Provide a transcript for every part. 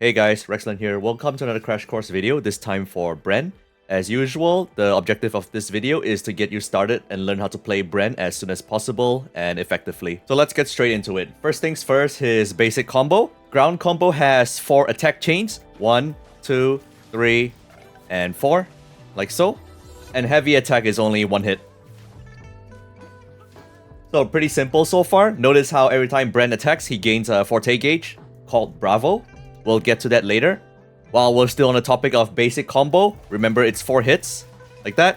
Hey guys, Rexlent here. Welcome to another crash course video, this time for Brant. As usual, the objective of this video is to get you started and learn how to play Brant as soon as possible and effectively. So let's get straight into it. First things first, his basic combo. Ground combo has 4 attack chains. 1, 2, 3, and 4. Like so. And heavy attack is only 1 hit. So pretty simple so far. Notice how every time Brant attacks, he gains a Forte gauge called Bravo. We'll get to that later. While we're still on the topic of basic combo, remember it's 4 hits, like that.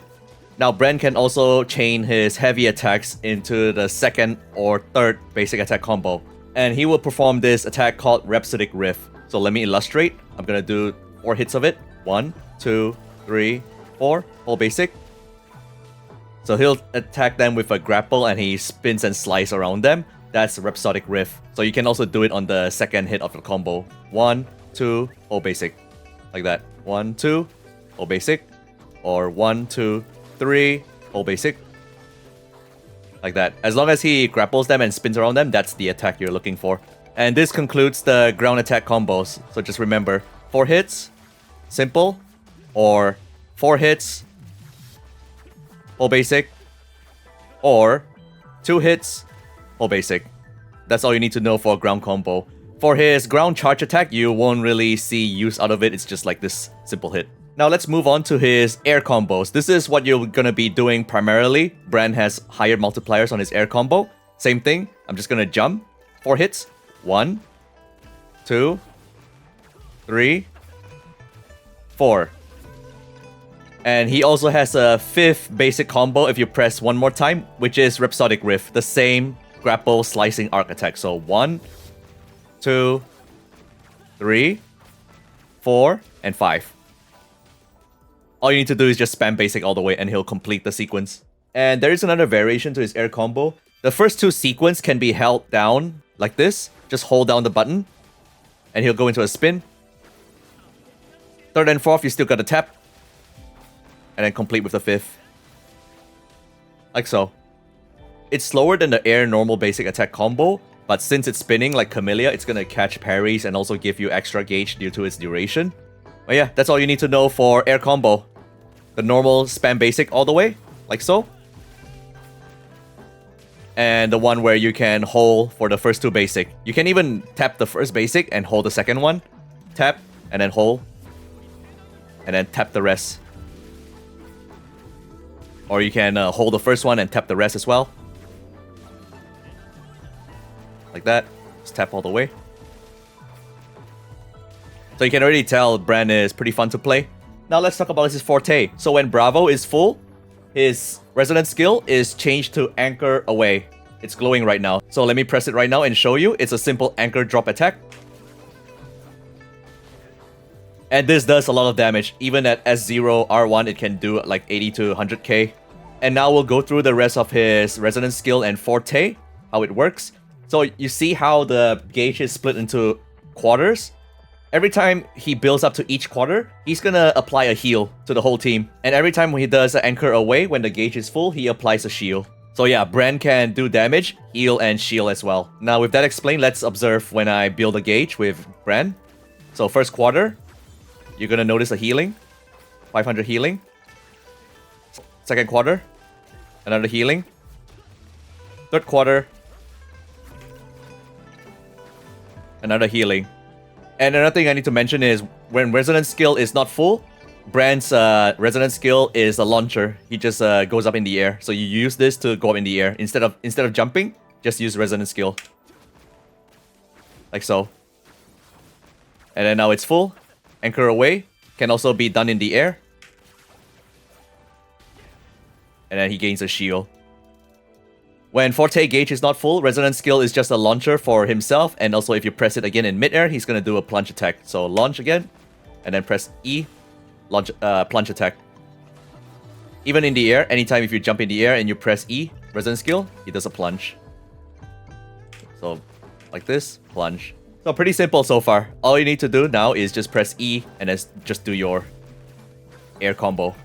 Now Brant can also chain his heavy attacks into the second or third basic attack combo. And he will perform this attack called Rhapsodic Rift. So let me illustrate. I'm gonna do 4 hits of it. 1, 2, 3, 4, full basic. So he'll attack them with a grapple and he spins and slices around them. That's Rhapsodic Rift. So you can also do it on the second hit of the combo. 1, 2, full basic. Like that. 1, 2, full basic. Or 1, 2, 3, full basic. Like that. As long as he grapples them and spins around them, that's the attack you're looking for. And this concludes the ground attack combos. So just remember, 4 hits, simple, or 4 hits, full basic, or 2 hits, full basic. That's all you need to know for ground combo. For his ground charge attack, you won't really see use out of it. It's just like this simple hit. Now let's move on to his air combos. This is what you're gonna be doing primarily. Brant has higher multipliers on his air combo. Same thing. I'm just gonna jump. 4 hits. 1, 2, 3, 4. And he also has a 5th basic combo if you press one more time, which is Rhapsodic Rift, the same grapple slicing arc attack. So 1, 2, 3, 4, and 5. All you need to do is just spam basic all the way and he'll complete the sequence. And there is another variation to his air combo. The first 2 sequence can be held down like this. Just hold down the button and he'll go into a spin. 3rd and 4th, you still gotta tap. And then complete with the 5th. Like so. It's slower than the air normal basic attack combo, but since it's spinning like Camellia, it's gonna catch parries and also give you extra gauge due to its duration. But yeah, that's all you need to know for air combo. The normal spam basic all the way, like so. And the one where you can hold for the first 2 basic. You can even tap the first basic and hold the second one. Tap, and then hold. And then tap the rest. Or you can hold the first one and tap the rest as well. Like that. Just tap all the way. So you can already tell Brant is pretty fun to play. Now let's talk about his Forte. So when Bravo is full, his Resonance skill is changed to Anchor Away. It's glowing right now. So let me press it right now and show you. It's a simple anchor drop attack. And this does a lot of damage. Even at S0 R1, it can do like 80 to 100k. And now we'll go through the rest of his Resonance skill and Forte, how it works. So you see how the gauge is split into quarters? Every time he builds up to each quarter, he's gonna apply a heal to the whole team. And every time he does an Anchor Away, when the gauge is full, he applies a shield. So yeah, Brant can do damage, heal, and shield as well. Now with that explained, let's observe when I build a gauge with Brant. So first quarter, you're gonna notice a healing. 500 healing. Second quarter, another healing. 3rd quarter, another healing. And another thing I need to mention is when Resonance skill is not full, Brant's Resonance skill is a launcher. He just goes up in the air. So you use this to go up in the air. Instead of jumping, just use Resonance skill. Like so. And then now it's full. Anchor Away can also be done in the air. And then he gains a shield. When Forte gauge is not full, Resonance skill is just a launcher for himself. And also if you press it again in midair, he's going to do a plunge attack. So launch again. And then press E. Launch, plunge attack. Even in the air, anytime if you jump in the air and you press E, Resonance skill, he does a plunge. So like this, plunge. So pretty simple so far. All you need to do now is just press E and then just do your air combo.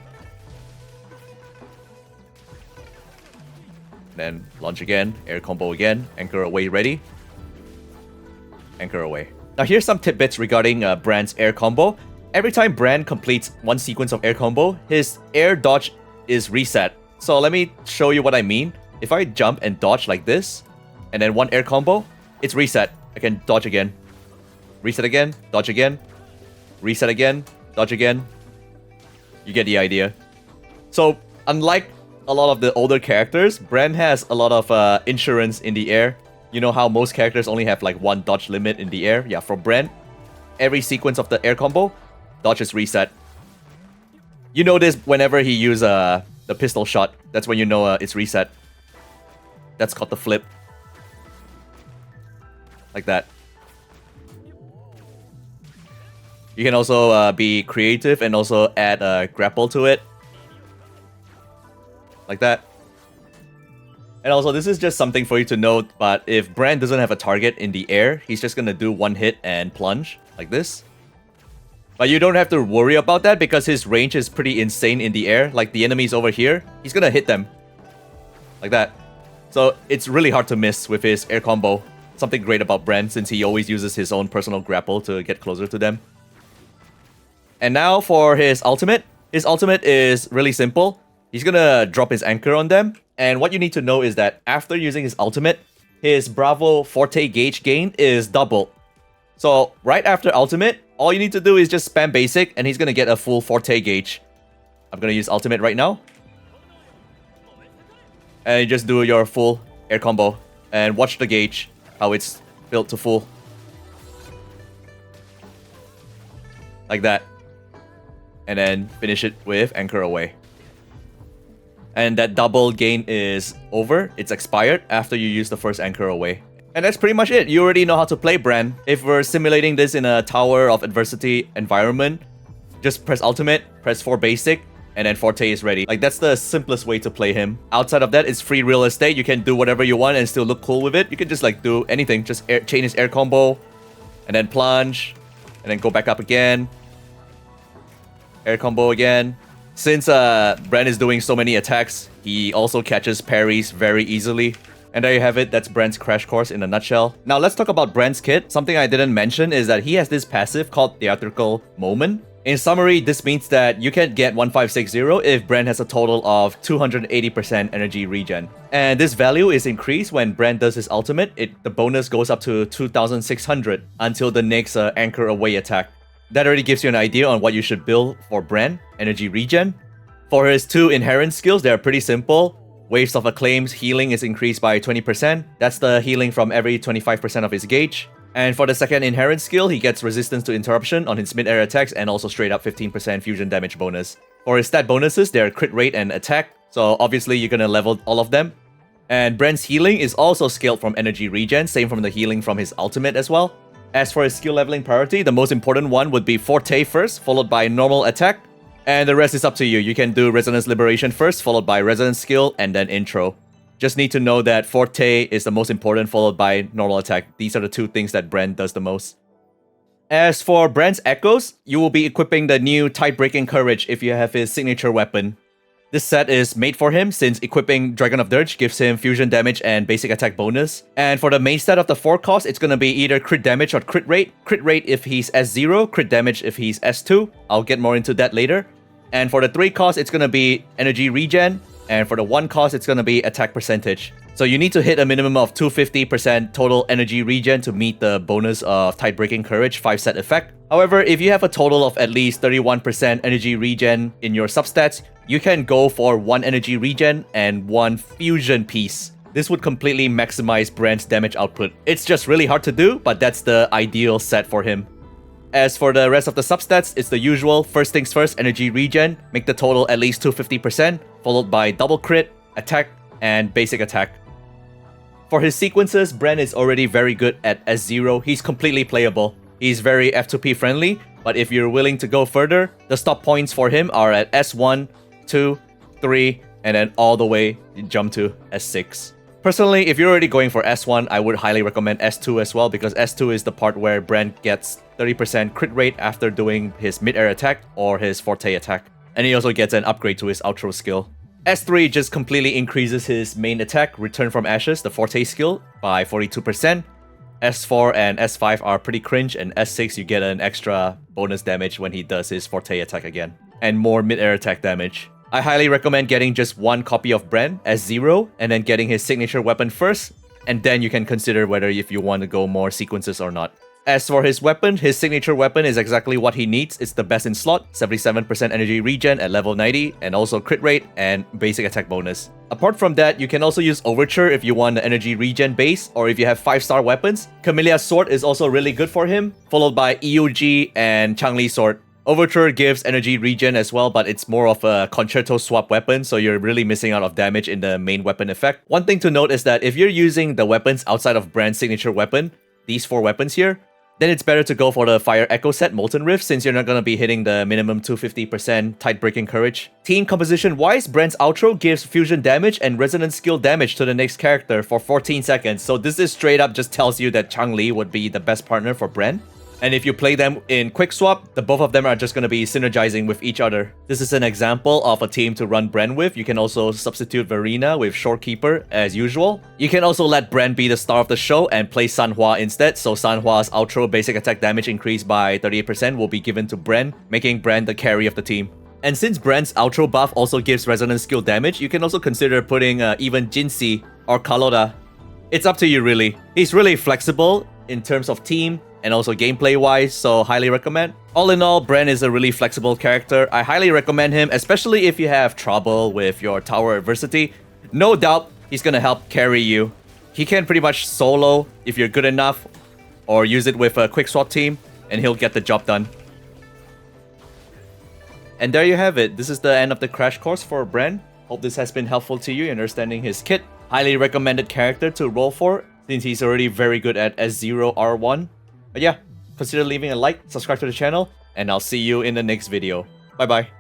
Then launch again, air combo again, Anchor Away ready. Anchor Away. Now here's some tidbits regarding Brant's air combo. Every time Brant completes one sequence of air combo, his air dodge is reset. So let me show you what I mean. If I jump and dodge like this, and then one air combo, it's reset. I can dodge again. Reset again, dodge again. Reset again, dodge again. You get the idea. So unlike a lot of the older characters, Brant has a lot of insurance in the air. You know how most characters only have like one dodge limit in the air? Yeah, for Brant, every sequence of the air combo, dodge is reset. You know this whenever he uses the pistol shot. That's when you know it's reset. That's called the flip. Like that. You can also be creative and also add a grapple to it. Like that. And also, this is just something for you to note, but if Brant doesn't have a target in the air, he's just gonna do one hit and plunge, like this. But you don't have to worry about that because his range is pretty insane in the air. Like the enemies over here, he's gonna hit them. Like that. So it's really hard to miss with his air combo. Something great about Brant since he always uses his own personal grapple to get closer to them. And now for his ultimate. His ultimate is really simple. He's gonna drop his anchor on them. And what you need to know is that after using his ultimate, his Bravo Forte gauge gain is doubled. So right after ultimate, all you need to do is just spam basic and he's gonna get a full Forte gauge. I'm gonna use ultimate right now. And you just do your full air combo. And watch the gauge, how it's built to full. Like that. And then finish it with anchor away. And that double gain is over. It's expired after you use the first anchor away. And that's pretty much it. You already know how to play Brant. If we're simulating this in a Tower of Adversity environment, just press ultimate, press 4 basic, and then Forte is ready. Like, that's the simplest way to play him. Outside of that, it's free real estate. You can do whatever you want and still look cool with it. You can just like do anything. Just chain his air combo, and then plunge, and then go back up again. Air combo again. Since Brant is doing so many attacks, he also catches parries very easily. And there you have it, that's Brant's crash course in a nutshell. Now let's talk about Brant's kit. Something I didn't mention is that he has this passive called Theatrical Moment. In summary, this means that you can get 1560 if Brant has a total of 280% energy regen. And this value is increased when Brant does his ultimate. The bonus goes up to 2600 until the next anchor away attack. That already gives you an idea on what you should build for Brant, energy regen. For his 2 inherent skills, they are pretty simple. Waves of Acclaim's healing is increased by 20%. That's the healing from every 25% of his gauge. And for the second inherent skill, he gets resistance to interruption on his mid-air attacks and also straight up 15% fusion damage bonus. For his stat bonuses, they're crit rate and attack. So obviously you're gonna level all of them. And Brant's healing is also scaled from energy regen, same from the healing from his ultimate as well. As for his skill leveling priority, the most important one would be Forte first, followed by normal attack. And the rest is up to you. You can do Resonance Liberation first, followed by Resonance Skill, and then Intro. Just need to know that Forte is the most important, followed by normal attack. These are the 2 things that Brant does the most. As for Brant's Echoes, you will be equipping the new Tide-Breaking Courage if you have his signature weapon. This set is made for him since equipping Dragon of Dirge gives him fusion damage and basic attack bonus. And for the main stat of the 4 cost, it's gonna be either crit damage or crit rate. Crit rate if he's S0, crit damage if he's S2. I'll get more into that later. And for the 3 cost, it's gonna be energy regen. And for the 1 cost, it's gonna be attack percentage. So you need to hit a minimum of 250% total energy regen to meet the bonus of Tide-Breaking Courage 5 set effect. However, if you have a total of at least 31% energy regen in your substats, you can go for 1 energy regen and 1 fusion piece. This would completely maximize Brant's damage output. It's just really hard to do, but that's the ideal set for him. As for the rest of the substats, it's the usual. First things first, energy regen. Make the total at least 250%, followed by double crit, attack, and basic attack. For his sequences, Brant is already very good at S0. He's completely playable. He's very F2P friendly, but if you're willing to go further, the stop points for him are at S1, 2, 3, and then all the way jump to S6. Personally, if you're already going for S1, I would highly recommend S2 as well, because S2 is the part where Brant gets 30% crit rate after doing his mid-air attack or his Forte attack. And he also gets an upgrade to his outro skill. S3 just completely increases his main attack, Return from Ashes, the Forte skill, by 42%. S4 and S5 are pretty cringe, and S6 you get an extra bonus damage when he does his Forte attack again, and more mid-air attack damage. I highly recommend getting just one copy of Brant, S0, and then getting his signature weapon first, and then you can consider whether if you want to go more sequences or not. As for his weapon, his signature weapon is exactly what he needs. It's the best in slot, 77% energy regen at level 90, and also crit rate and basic attack bonus. Apart from that, you can also use Overture if you want the energy regen base, or if you have 5-star weapons. Camellia's sword is also really good for him, followed by EUG and Changli's sword. Overture gives energy regen as well, but it's more of a concerto swap weapon, so you're really missing out of damage in the main weapon effect. One thing to note is that if you're using the weapons outside of Brant's signature weapon, these 4 weapons here, then it's better to go for the Fire Echo set Molten Rift, since you're not going to be hitting the minimum 250% tight breaking courage. Team composition wise, Brant's outro gives fusion damage and resonance skill damage to the next character for 14 seconds, so this is straight up just tells you that Changli would be the best partner for Brant. And if you play them in quick swap, the both of them are just going to be synergizing with each other. This is an example of a team to run Brant with. You can also substitute Verena with Shorekeeper as usual. You can also let Brant be the star of the show and play Sanhua instead. So Sanhua's outro basic attack damage increase by 38% will be given to Brant, making Brant the carry of the team. And since Brant's outro buff also gives resonance skill damage, you can also consider putting even Jinxie or Kalota. It's up to you really. He's really flexible in terms of team and also gameplay wise, so highly recommend. All in all, Brant is a really flexible character. I highly recommend him, especially if you have trouble with your tower adversity. No doubt he's gonna help carry you. He can pretty much solo if you're good enough, or use it with a quick swap team, and he'll get the job done. And there you have it. This is the end of the crash course for Brant. Hope this has been helpful to you in understanding his kit. Highly recommended character to roll for, since he's already very good at S0 R1. But yeah, consider leaving a like, subscribe to the channel, and I'll see you in the next video. Bye bye.